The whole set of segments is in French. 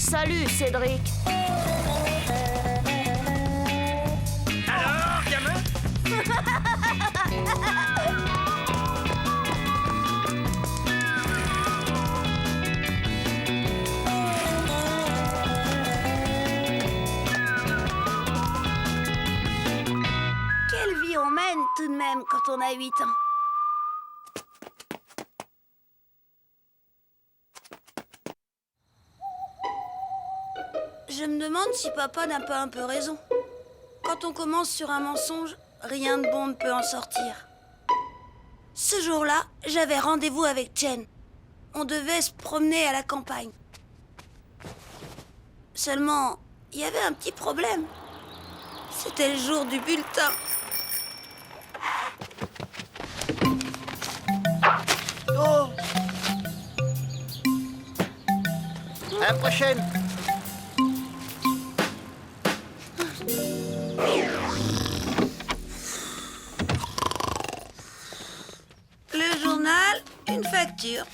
Salut, Cédric. Alors, gamin? Quelle vie on mène tout de même quand on a 8 ans. Je me demande si papa n'a pas un peu raison. Quand on commence sur un mensonge, rien de bon ne peut en sortir. Ce jour-là, j'avais rendez-vous avec Jen. On devait se promener à la campagne. Seulement, il y avait un petit problème. C'était le jour du bulletin. Oh! À la prochaine! Le journal, une facture.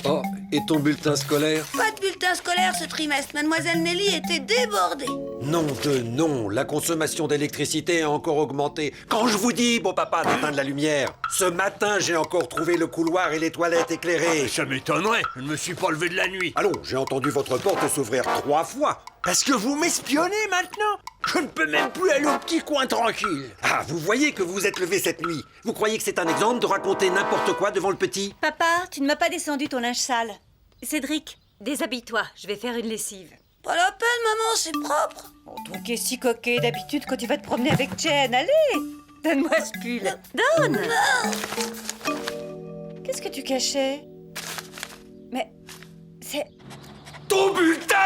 Oh, et ton bulletin scolaire? Pas de bulletin scolaire ce trimestre. Mademoiselle Nelly était débordée. Non de non, la consommation d'électricité a encore augmenté. Quand je vous dis, beau papa, d'éteindre la lumière, ce matin, j'ai encore trouvé le couloir et les toilettes éclairées. Ça m'étonnerait, je ne me suis pas levé de la nuit. Allons, j'ai entendu votre porte s'ouvrir 3 fois. Parce que vous m'espionnez maintenant? Je ne peux même plus aller au petit coin tranquille. Ah, vous voyez que vous vous êtes levé cette nuit. Vous croyez que c'est un exemple de raconter n'importe quoi devant le petit? Papa, tu ne m'as pas descendu ton linge sale. Cédric, déshabille-toi, je vais faire une lessive. Pas la peine, maman, c'est propre. Oh, toi qui es si coquet d'habitude quand tu vas te promener avec Jen, allez! Donne-moi ce pull. Donne! Qu'est-ce que tu cachais? Mais c'est... Ton bulletin!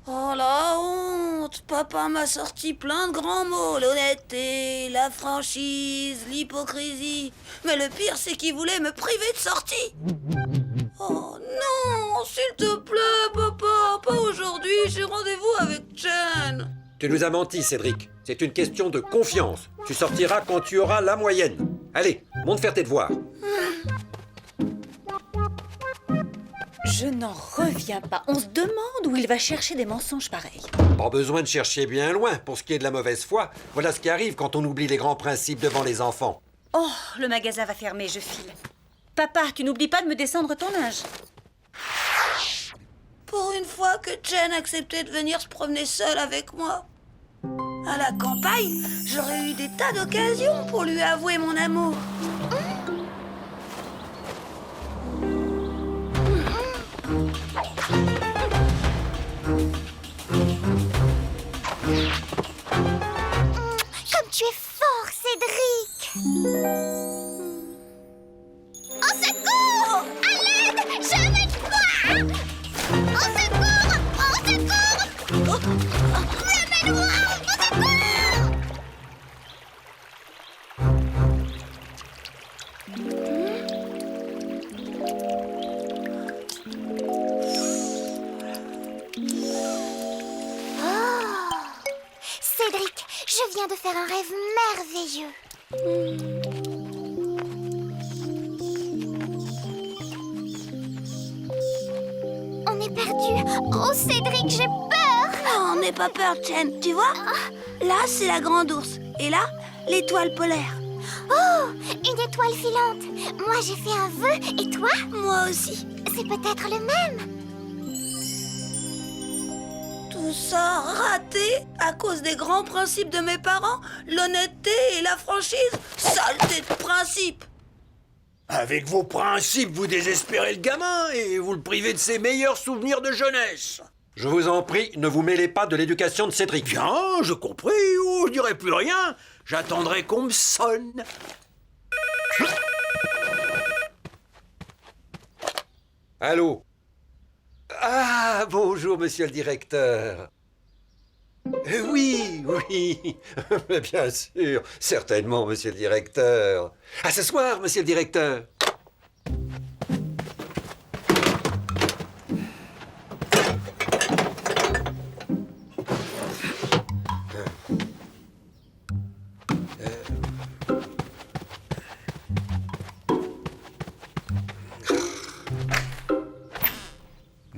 Oh la honte. Papa m'a sorti plein de grands mots. L'honnêteté, la franchise, l'hypocrisie. Mais le pire, c'est qu'il voulait me priver de sortie. Oh non, s'il te plaît, papa. Pas aujourd'hui, j'ai rendez-vous avec Jen. Tu nous as menti, Cédric. C'est une question de confiance. Tu sortiras quand tu auras la moyenne. Allez, monte faire tes devoirs. Je n'en reviens pas. On se demande où il va chercher des mensonges pareils. Pas besoin de chercher bien loin pour ce qui est de la mauvaise foi. Voilà ce qui arrive quand on oublie les grands principes devant les enfants. Oh, le magasin va fermer, je file. Papa, tu n'oublies pas de me descendre ton linge. Pour une fois que Jen acceptait de venir se promener seule avec moi. À la campagne, j'aurais eu des tas d'occasions pour lui avouer mon amour. Comme tu es fort, Cédric! Au secours! À l'aide! Je vais te voir! Au secours! Au secours! Ramène-moi! Au secours! Oh! Cédric, je viens de faire un rêve merveilleux. On est perdu. Oh, Cédric, j'ai peur. Non, n'aie pas peur, Jen. Tu vois? Là, c'est la grande ours. Et là, l'étoile polaire. Oh, une étoile filante. Moi, j'ai fait un vœu. Et toi? Moi aussi. C'est peut-être le même. Tout ça raté à cause des grands principes de mes parents, l'honnêteté et la franchise. Saleté de principe. Avec vos principes, vous désespérez le gamin et vous le privez de ses meilleurs souvenirs de jeunesse. Je vous en prie, ne vous mêlez pas de l'éducation de Cédric. Bien, je compris. Oh, je dirai plus rien. J'attendrai qu'on me sonne. Allô? Ah, bonjour, monsieur le directeur. Oui, oui, mais bien sûr, certainement, monsieur le directeur. À ce soir, monsieur le directeur.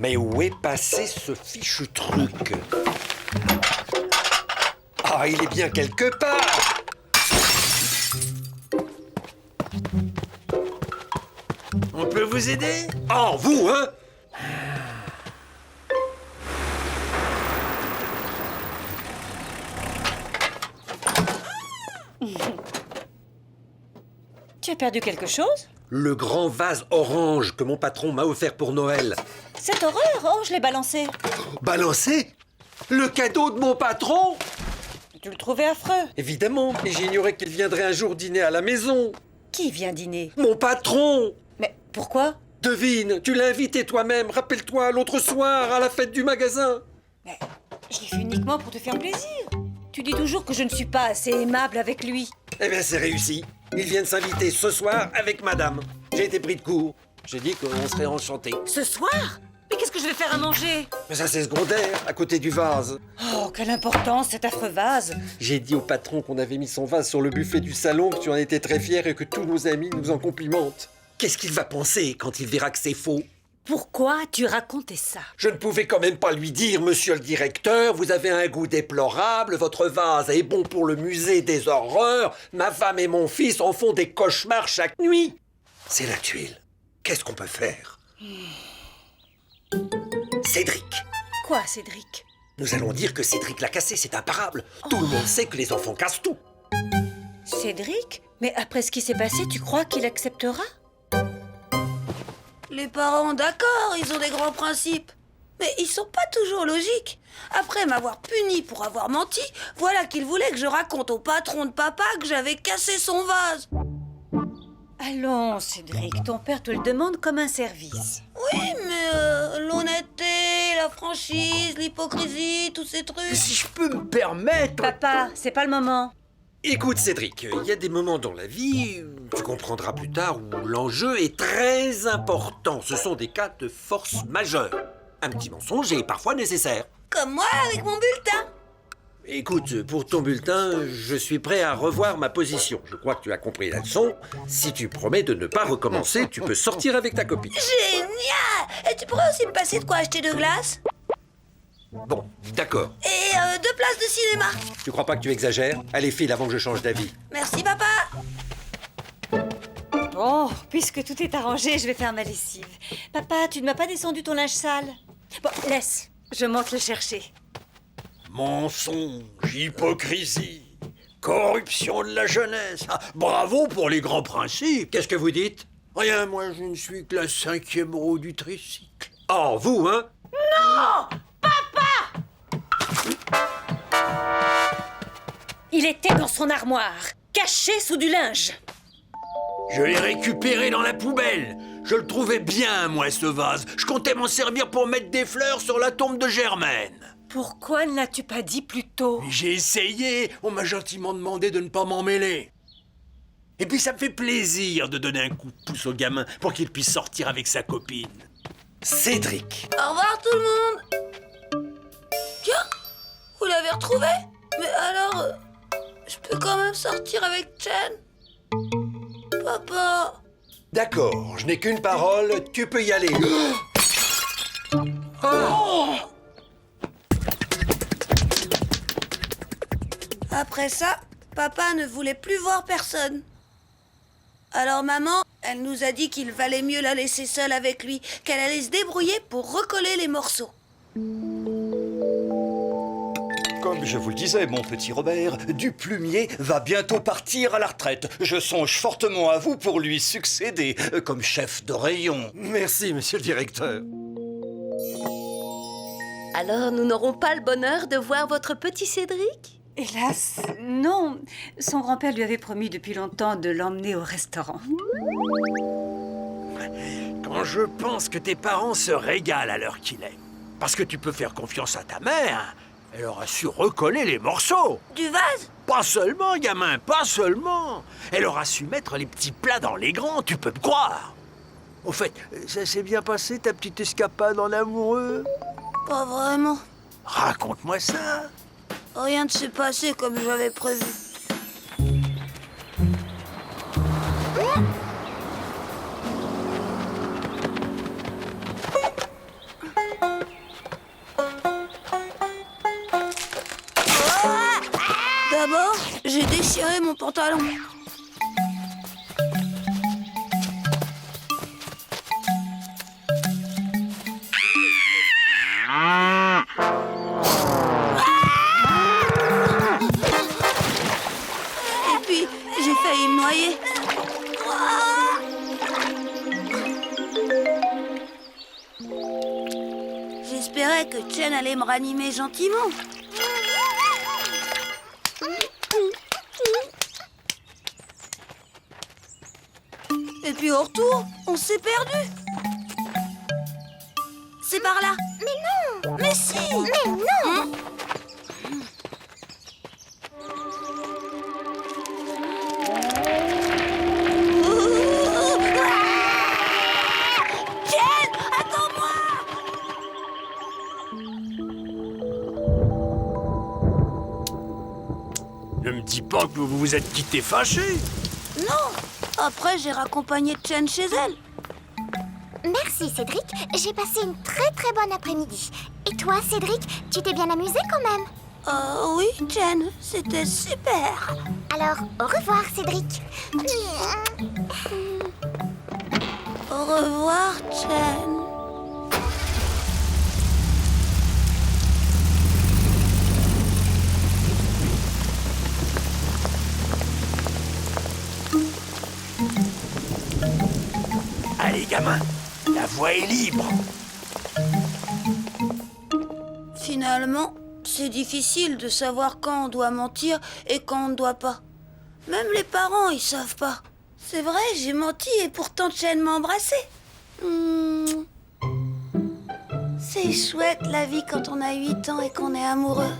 Mais où est passé ce fichu truc? Ah, il est bien quelque part! On peut vous aider? Oh, vous, hein? Tu as perdu quelque chose? Le grand vase orange que mon patron m'a offert pour Noël. Cette horreur! Oh, je l'ai balancé. Balancé? Le cadeau de mon patron? Tu le trouvais affreux. Évidemment, et j'ignorais qu'il viendrait un jour dîner à la maison. Qui vient dîner? Mon patron! Mais pourquoi? Devine, tu l'as invité toi-même, rappelle-toi, l'autre soir, à la fête du magasin. Mais je l'ai fait uniquement pour te faire plaisir. Tu dis toujours que je ne suis pas assez aimable avec lui. Eh bien, c'est réussi. Il vient de s'inviter ce soir avec madame. J'ai été pris de court. J'ai dit qu'on serait enchantés. Ce soir? Mais qu'est-ce que je vais faire à manger? Mais ça, c'est secondaire, à côté du vase. Oh, quelle importance, cet affreux vase! J'ai dit au patron qu'on avait mis son vase sur le buffet du salon, que tu en étais très fier et que tous nos amis nous en complimentent. Qu'est-ce qu'il va penser quand il verra que c'est faux? Pourquoi tu racontais ça? Je ne pouvais quand même pas lui dire, monsieur le directeur, vous avez un goût déplorable, votre vase est bon pour le musée des horreurs, ma femme et mon fils en font des cauchemars chaque nuit. C'est la tuile. Qu'est-ce qu'on peut faire? Cédric. Quoi, Cédric? Nous allons dire que Cédric l'a cassé, c'est imparable. Tout le monde sait que les enfants cassent tout. Cédric? Mais après ce qui s'est passé, tu crois qu'il acceptera? Les parents, d'accord, ils ont des grands principes. Mais ils sont pas toujours logiques. Après m'avoir puni pour avoir menti, voilà qu'ils voulaient que je raconte au patron de papa que j'avais cassé son vase. Allons, Cédric, ton père te le demande comme un service. Oui, mais l'honnêteté, la franchise, l'hypocrisie, tous ces trucs... Si je peux me permettre... Papa, c'est pas le moment. Écoute, Cédric, il y a des moments dans la vie, tu comprendras plus tard, où l'enjeu est très important. Ce sont des cas de force majeure. Un petit mensonge est parfois nécessaire. Comme moi avec mon bulletin. Écoute, pour ton bulletin, je suis prêt à revoir ma position. Je crois que tu as compris la leçon. Si tu promets de ne pas recommencer, tu peux sortir avec ta copine. Génial! Et tu pourrais aussi me passer de quoi acheter de glace? Bon, d'accord. Et 2 places de cinéma. Tu crois pas que tu exagères? Allez, file avant que je change d'avis. Merci, papa. Bon, puisque tout est arrangé, je vais faire ma lessive. Papa, tu ne m'as pas descendu ton linge sale? Bon, laisse, je monte le chercher. Mensonge, hypocrisie, corruption de la jeunesse. Ah, bravo pour les grands principes. Qu'est-ce que vous dites? Rien, moi je ne suis que la 5e roue du tricycle. Oh, vous, hein? Il était dans son armoire, caché sous du linge. Je l'ai récupéré dans la poubelle. Je le trouvais bien, moi, ce vase. Je comptais m'en servir pour mettre des fleurs sur la tombe de Germaine. Pourquoi ne l'as-tu pas dit plus tôt? J'ai essayé. On m'a gentiment demandé de ne pas m'en mêler. Et puis ça me fait plaisir de donner un coup de pouce au gamin pour qu'il puisse sortir avec sa copine. Cédric. Au revoir tout le monde. Tiens, vous l'avez retrouvé? Mais alors, je peux quand même sortir avec Chen? Papa. D'accord, je n'ai qu'une parole, tu peux y aller. Après ça, papa ne voulait plus voir personne. Alors maman, elle nous a dit qu'il valait mieux la laisser seule avec lui, qu'elle allait se débrouiller pour recoller les morceaux. Comme je vous le disais, mon petit Robert, Duplumier va bientôt partir à la retraite. Je songe fortement à vous pour lui succéder comme chef de rayon. Merci, monsieur le directeur. Alors, nous n'aurons pas le bonheur de voir votre petit Cédric? Hélas, non. Son grand-père lui avait promis depuis longtemps de l'emmener au restaurant. Quand je pense que tes parents se régalent à l'heure qu'il est, parce que tu peux faire confiance à ta mère, elle aura su recoller les morceaux. Du vase? Pas seulement, gamin, pas seulement. Elle aura su mettre les petits plats dans les grands, tu peux me croire. Au fait, ça s'est bien passé ta petite escapade en amoureux? Pas vraiment. Raconte-moi ça. Rien ne s'est passé comme j'avais prévu. déchiré mon pantalon. Et puis, j'ai failli me noyer. J'espérais que Chen allait me ranimer gentiment. Et puis au retour, on s'est perdu. C'est par là. Mais non! Mais si. Mais non! Chen, attends-moi. Ne me dis pas que vous vous êtes quitté fâché. Non. Après, j'ai raccompagné Chen chez elle. Merci Cédric, j'ai passé une très très bonne après-midi. Et toi Cédric, tu t'es bien amusé quand même? Oui, Chen, c'était super. Alors, au revoir Cédric. Au revoir, Chen. Allez, gamin, la voie est libre. Finalement, c'est difficile de savoir quand on doit mentir et quand on ne doit pas. Même les parents, ils savent pas. C'est vrai, j'ai menti et pourtant Chen m'a embrassé. C'est chouette la vie quand on a 8 ans et qu'on est amoureux.